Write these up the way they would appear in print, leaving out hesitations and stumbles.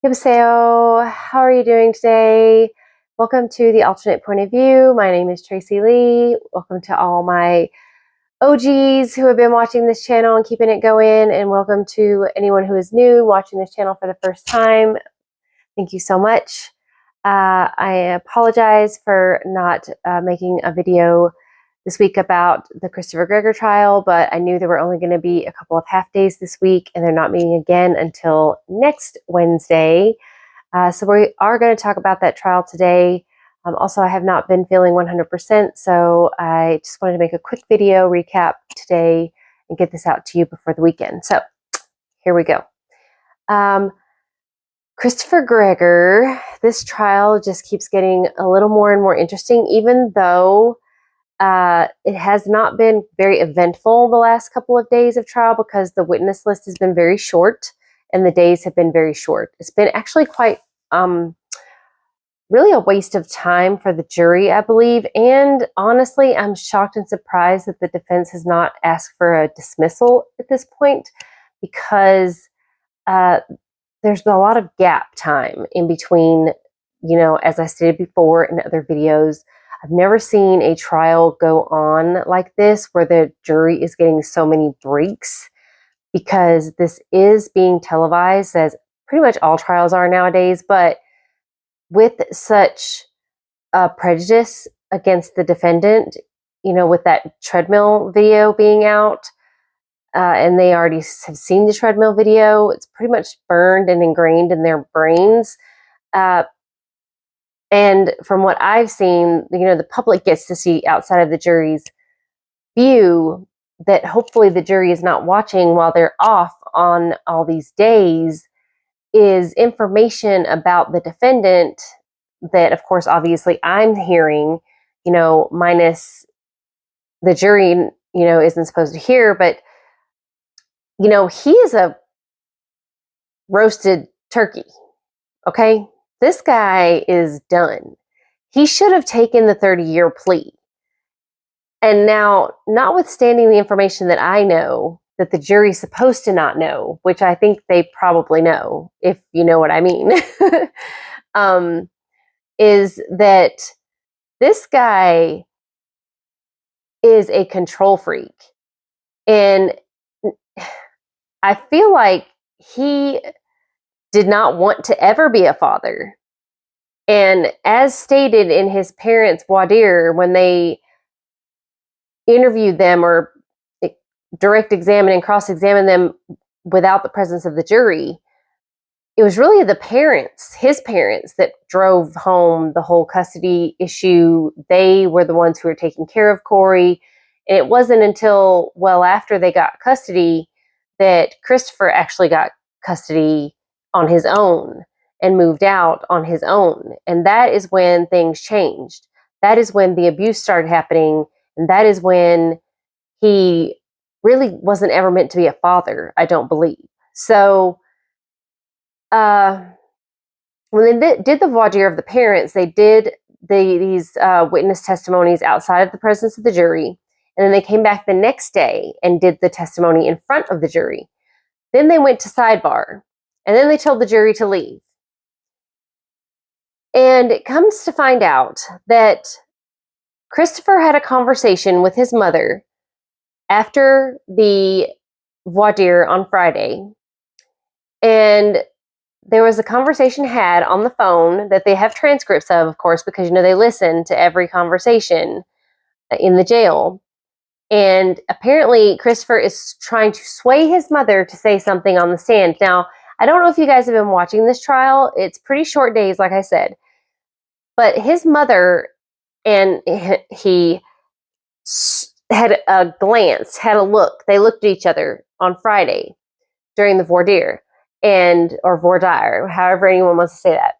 Yabaseo, how are you doing today? Welcome to the alternate point of view. My name is Tracy Lee. Welcome to all my OGs who have been watching this channel and keeping it going, and welcome to anyone who is new watching this channel for the first time. Thank you so much. I apologize for not making a video this week about the Christopher Gregor trial, but I knew there were only going to be a couple of half days this week, and they're not meeting again until next Wednesday. So we are going to talk about that trial today. Also, I have not been feeling 100%, so I just wanted to make a quick video recap today and get this out to you before the weekend. So here we go. Christopher Gregor, this trial just keeps getting a little more and more interesting, even though it has not been very eventful the last couple of days of trial because the witness list has been very short and the days have been very short. It's been actually quite really a waste of time for the jury, I believe. And honestly, I'm shocked and surprised that the defense has not asked for a dismissal at this point because there's a lot of gap time in between, as I stated before in other videos. I've never seen a trial go on like this where the jury is getting so many breaks, because this is being televised, as pretty much all trials are nowadays, but with such prejudice against the defendant, with that treadmill video being out, and they already have seen the treadmill video, it's pretty much burned and ingrained in their brains. And from what I've seen, the public gets to see outside of the jury's view that hopefully the jury is not watching while they're off on all these days, is information about the defendant that, of course, obviously I'm hearing, minus the jury, isn't supposed to hear, but, he is a roasted turkey, okay? This guy is done. He should have taken the 30-year plea. And now, notwithstanding the information that I know, that the jury's supposed to not know, which I think they probably know, if you know what I mean, is that this guy is a control freak. And I feel like he did not want to ever be a father. And as stated in his parents' voir dire, when they interviewed them or direct examine and cross-examine them without the presence of the jury, it was really the parents, his parents, that drove home the whole custody issue. They were the ones who were taking care of Corey. And it wasn't until well after they got custody that Christopher actually got custody on his own and moved out on his own. And that is when things changed. That is when the abuse started happening. And that is when he really wasn't ever meant to be a father, I don't believe. So when they did the voir dire of the parents, they did these witness testimonies outside of the presence of the jury. And then they came back the next day and did the testimony in front of the jury. Then they went to sidebar. And then they told the jury to leave. And it comes to find out that Christopher had a conversation with his mother after the voir dire on Friday. And there was a conversation had on the phone that they have transcripts of course, because, they listen to every conversation in the jail. And apparently Christopher is trying to sway his mother to say something on the stand. Now, I don't know if you guys have been watching this trial. It's pretty short days, like I said. But his mother and he had a glance, had a look. They looked at each other on Friday during the voir dire, or voir dire, however anyone wants to say that.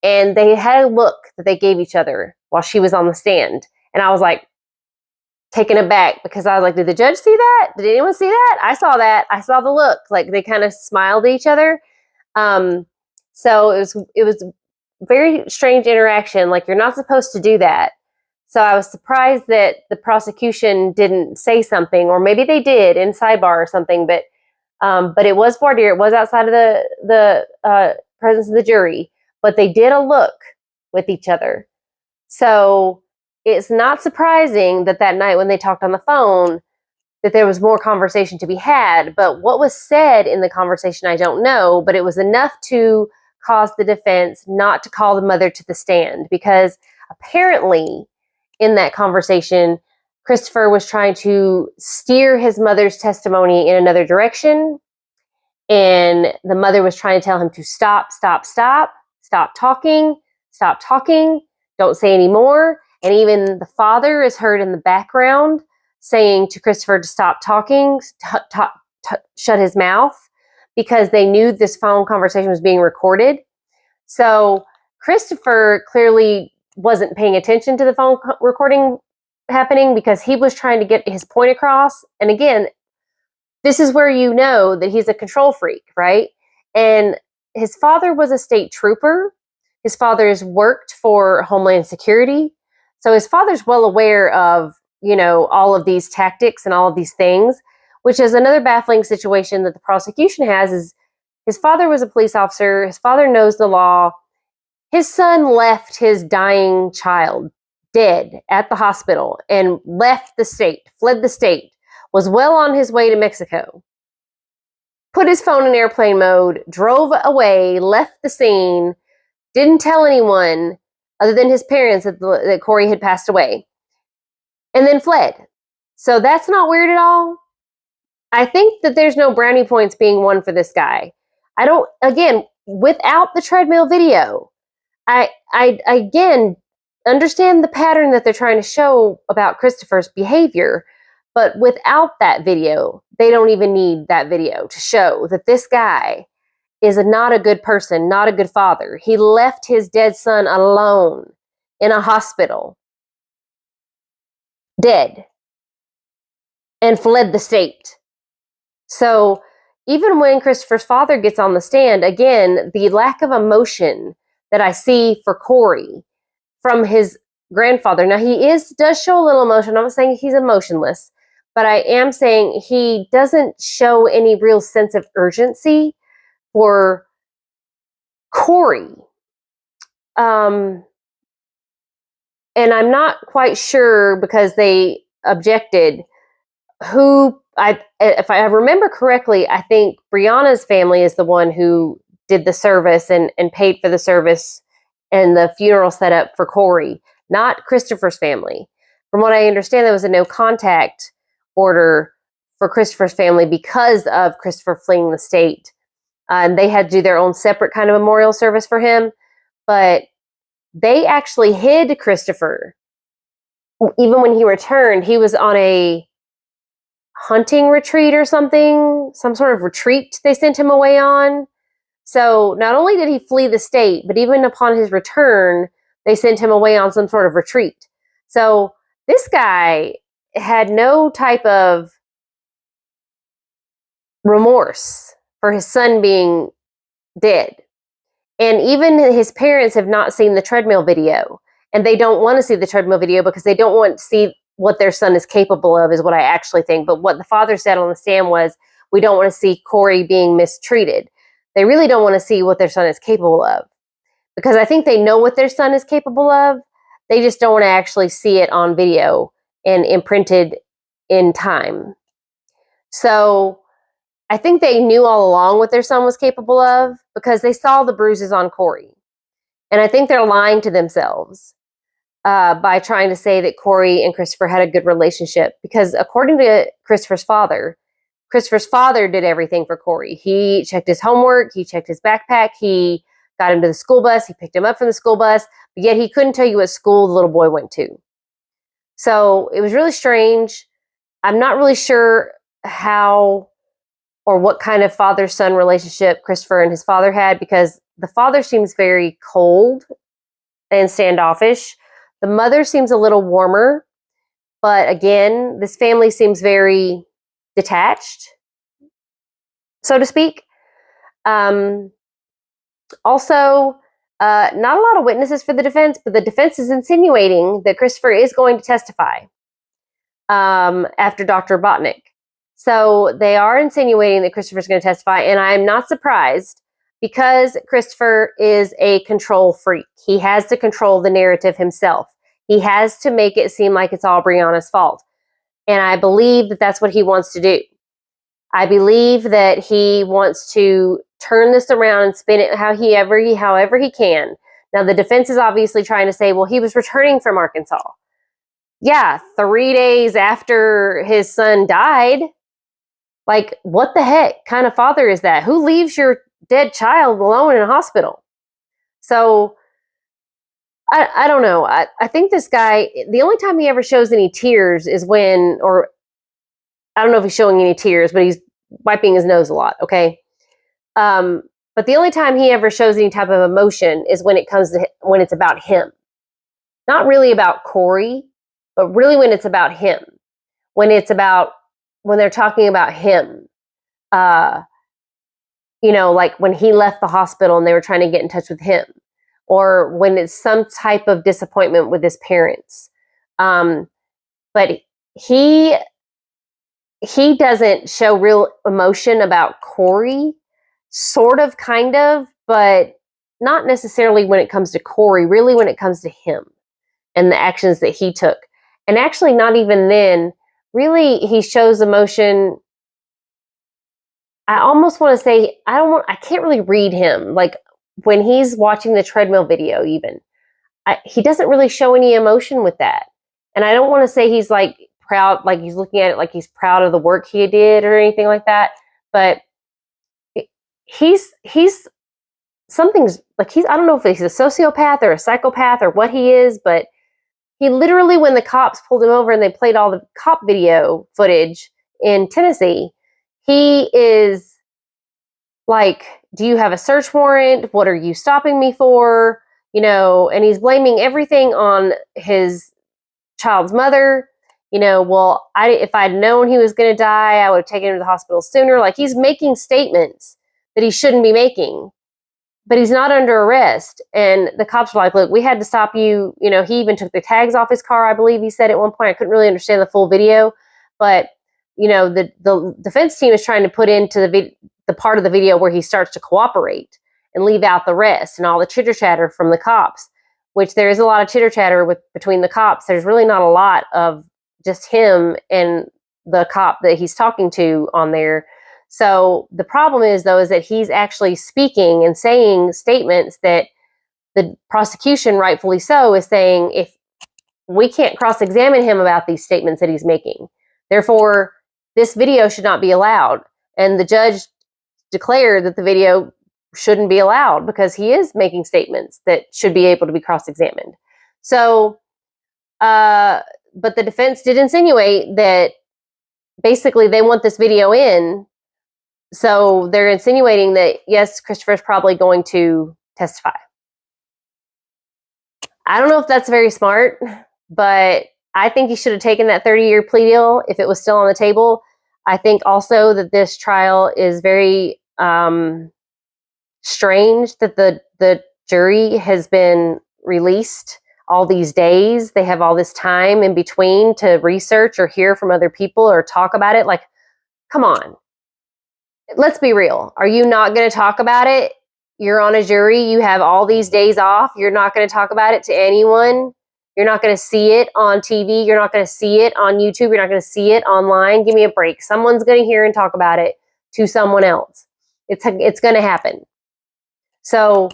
And they had a look that they gave each other while she was on the stand. And I was like, taken aback, because I was like, did the judge see that? Did anyone see that? I saw that. I saw the look. Like, they kind of smiled at each other. So it was very strange interaction. Like, you're not supposed to do that. So I was surprised that the prosecution didn't say something, or maybe they did in sidebar or something, but But it was voir dire. It was outside of the presence of the jury. But they did a look with each other. So it's not surprising that night when they talked on the phone, that there was more conversation to be had. But what was said in the conversation, I don't know. But it was enough to cause the defense not to call the mother to the stand, because apparently in that conversation, Christopher was trying to steer his mother's testimony in another direction. And the mother was trying to tell him to stop talking, don't say any more. And even the father is heard in the background saying to Christopher to stop talking, shut his mouth, because they knew this phone conversation was being recorded. So Christopher clearly wasn't paying attention to the phone recording happening, because he was trying to get his point across. And again, this is where you know that he's a control freak, right? And his father was a state trooper. His father's worked for Homeland Security. So his father's well aware of, all of these tactics and all of these things, which is another baffling situation that the prosecution has. Is his father was a police officer. His father knows the law. His son left his dying child dead at the hospital and left the state, fled the state, was well on his way to Mexico, put his phone in airplane mode, drove away, left the scene, didn't tell anyone other than his parents that Corey had passed away, and then fled. So that's not weird at all. I think that there's no brownie points being won for this guy. Again, without the treadmill video, I again understand the pattern that they're trying to show about Christopher's behavior, but without that video, they don't even need that video to show that this guy is not a good person, not a good father. He left his dead son alone in a hospital, dead, and fled the state. So even when Christopher's father gets on the stand, again, the lack of emotion that I see for Corey from his grandfather. Now, he does show a little emotion. I'm not saying he's emotionless, but I am saying he doesn't show any real sense of urgency for Corey. And I'm not quite sure, because they objected, if I remember correctly, I think Brianna's family is the one who did the service and paid for the service and the funeral setup for Corey, not Christopher's family. From what I understand, there was a no contact order for Christopher's family because of Christopher fleeing the state. And they had to do their own separate kind of memorial service for him. But they actually hid Christopher. Even when he returned, he was on a hunting retreat or something, some sort of retreat they sent him away on. So not only did he flee the state, but even upon his return, they sent him away on some sort of retreat. So this guy had no type of remorse for his son being dead. And even his parents have not seen the treadmill video. And they don't want to see the treadmill video because they don't want to see what their son is capable of, is what I actually think. But what the father said on the stand was, we don't want to see Corey being mistreated. They really don't want to see what their son is capable of, because I think they know what their son is capable of. They just don't want to actually see it on video and imprinted in time. So I think they knew all along what their son was capable of, because they saw the bruises on Corey. And I think they're lying to themselves by trying to say that Corey and Christopher had a good relationship, because according to Christopher's father did everything for Corey. He checked his homework, he checked his backpack, he got him to the school bus, he picked him up from the school bus, but yet he couldn't tell you what school the little boy went to. So it was really strange. I'm not really sure how or what kind of father-son relationship Christopher and his father had, because the father seems very cold and standoffish. The mother seems a little warmer, but again, this family seems very detached, so to speak. Also, not a lot of witnesses for the defense, but the defense is insinuating that Christopher is going to testify after Dr. Botnick. So they are insinuating that Christopher's going to testify, and I'm not surprised because Christopher is a control freak. He has to control the narrative himself. He has to make it seem like it's all Brianna's fault. And I believe that that's what he wants to do. I believe that he wants to turn this around and spin it however he can. Now, the defense is obviously trying to say, well, he was returning from Arkansas. Yeah, 3 days after his son died. Like, what the heck kind of father is that? Who leaves your dead child alone in a hospital? So, I don't know. I think this guy, the only time he ever shows any tears is when, or I don't know if he's showing any tears, but he's wiping his nose a lot, okay? But the only time he ever shows any type of emotion is when when it's about him. Not really about Corey, but really when it's about him. When they're talking about him. Like when he left the hospital and they were trying to get in touch with him. Or when it's some type of disappointment with his parents. But he doesn't show real emotion about Corey, sort of, kind of, but not necessarily when it comes to Corey, really when it comes to him and the actions that he took. And actually not even then, really he shows emotion. I almost want to say, I can't really read him. Like when he's watching the treadmill video even, he doesn't really show any emotion with that. And I don't want to say he's like proud, like he's looking at it like he's proud of the work he did or anything like that. But he's something's like I don't know if he's a sociopath or a psychopath or what he is, but he literally, when the cops pulled him over and they played all the cop video footage in Tennessee, he is like, do you have a search warrant? What are you stopping me for? And he's blaming everything on his child's mother. Well, if I'd known he was going to die, I would have taken him to the hospital sooner. Like, he's making statements that he shouldn't be making, but he's not under arrest. And the cops were like, look, we had to stop you. He even took the tags off his car, I believe he said at one point. I couldn't really understand the full video, but the defense team is trying to put into the part of the video where he starts to cooperate and leave out the rest and all the chitter chatter from the cops, which there is a lot of chitter chatter between the cops. There's really not a lot of just him and the cop that he's talking to on there. So the problem is that he's actually speaking and saying statements that the prosecution, rightfully so, is saying, if we can't cross-examine him about these statements that he's making, therefore this video should not be allowed. And the judge declared that the video shouldn't be allowed because he is making statements that should be able to be cross-examined. So, but the defense did insinuate that basically they want this video in. So they're insinuating that, yes, Christopher's probably going to testify. I don't know if that's very smart, but I think he should have taken that 30-year plea deal if it was still on the table. I think also that this trial is very strange that the jury has been released all these days. They have all this time in between to research or hear from other people or talk about it. Like, come on. Let's be real. Are you not going to talk about it? You're on a jury. You have all these days off. You're not going to talk about it to anyone. You're not going to see it on TV. You're not going to see it on YouTube. You're not going to see it online. Give me a break. Someone's going to hear and talk about it to someone else. It's going to happen. So,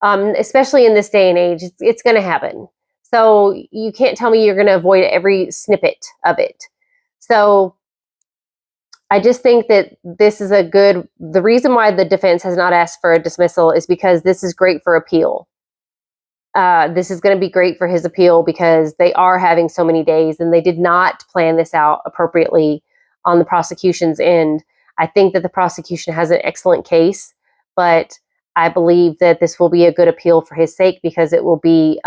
especially in this day and age, it's going to happen. So you can't tell me you're going to avoid every snippet of it. So I just think that this is the reason why the defense has not asked for a dismissal is because this is great for appeal. This is going to be great for his appeal because they are having so many days and they did not plan this out appropriately on the prosecution's end. I think that the prosecution has an excellent case, but I believe that this will be a good appeal for his sake because it will be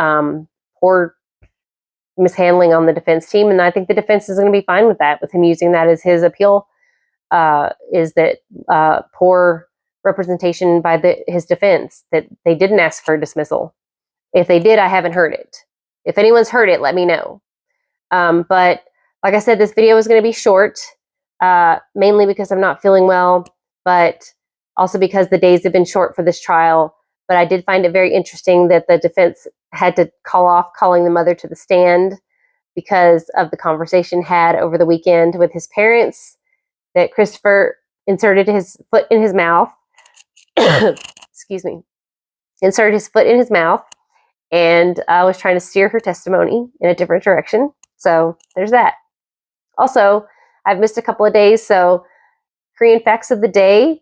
poor mishandling on the defense team. And I think the defense is going to be fine with that, with him using that as his appeal. Is that poor representation by his defense, that they didn't ask for a dismissal. If they did, I haven't heard it. If anyone's heard it, let me know. But like I said, this video is going to be short. mainly because I'm not feeling well, but also because the days have been short for this trial. But I did find it very interesting that the defense had to call off calling the mother to the stand because of the conversation had over the weekend with his parents, that Christopher inserted his foot in his mouth. Excuse me. Inserted his foot in his mouth and was trying to steer her testimony in a different direction. So there's that. Also, I've missed a couple of days, so Korean facts of the day.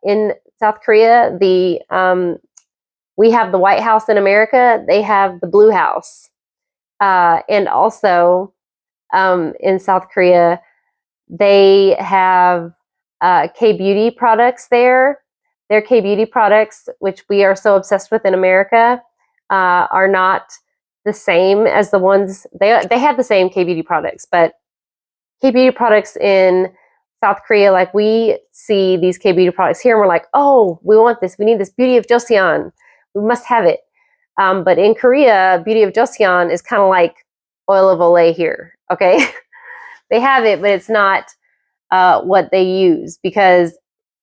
In South Korea, we have the White House in America. They have the Blue House. And also in South Korea, they have K-beauty products there. Their K-beauty products, which we are so obsessed with in America, are not the same as the ones, they have the same K-beauty products, but K-beauty products in South Korea, like we see these K-beauty products here and we're like, oh, we want this. We need this Beauty of Joseon. We must have it. But in Korea, Beauty of Joseon is kind of like oil of Olay here, okay? They have it, but it's not what they use, because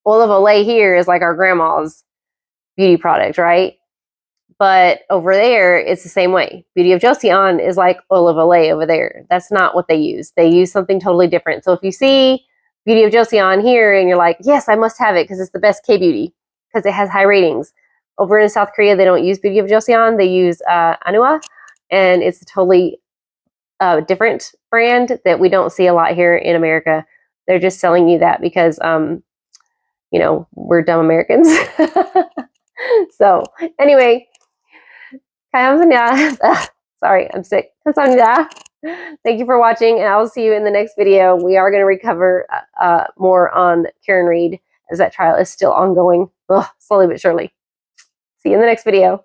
oil of Olay here is like our grandma's beauty product, right? But over there, it's the same way. Beauty of Joseon is like oil of Olay over there. That's not what they use. They use something totally different. So if you see Beauty of Joseon here and you're like, yes, I must have it because it's the best K-beauty because it has high ratings. Over in South Korea, they don't use Beauty of Joseon. They use Anua, and it's a totally different brand that we don't see a lot here in America. They're just selling you that because, you know, we're dumb Americans. So anyway, sorry, I'm sick. Thank you for watching, and I'll see you in the next video. We are going to recover more on Karen Read as that trial is still ongoing, slowly but surely. See you in the next video.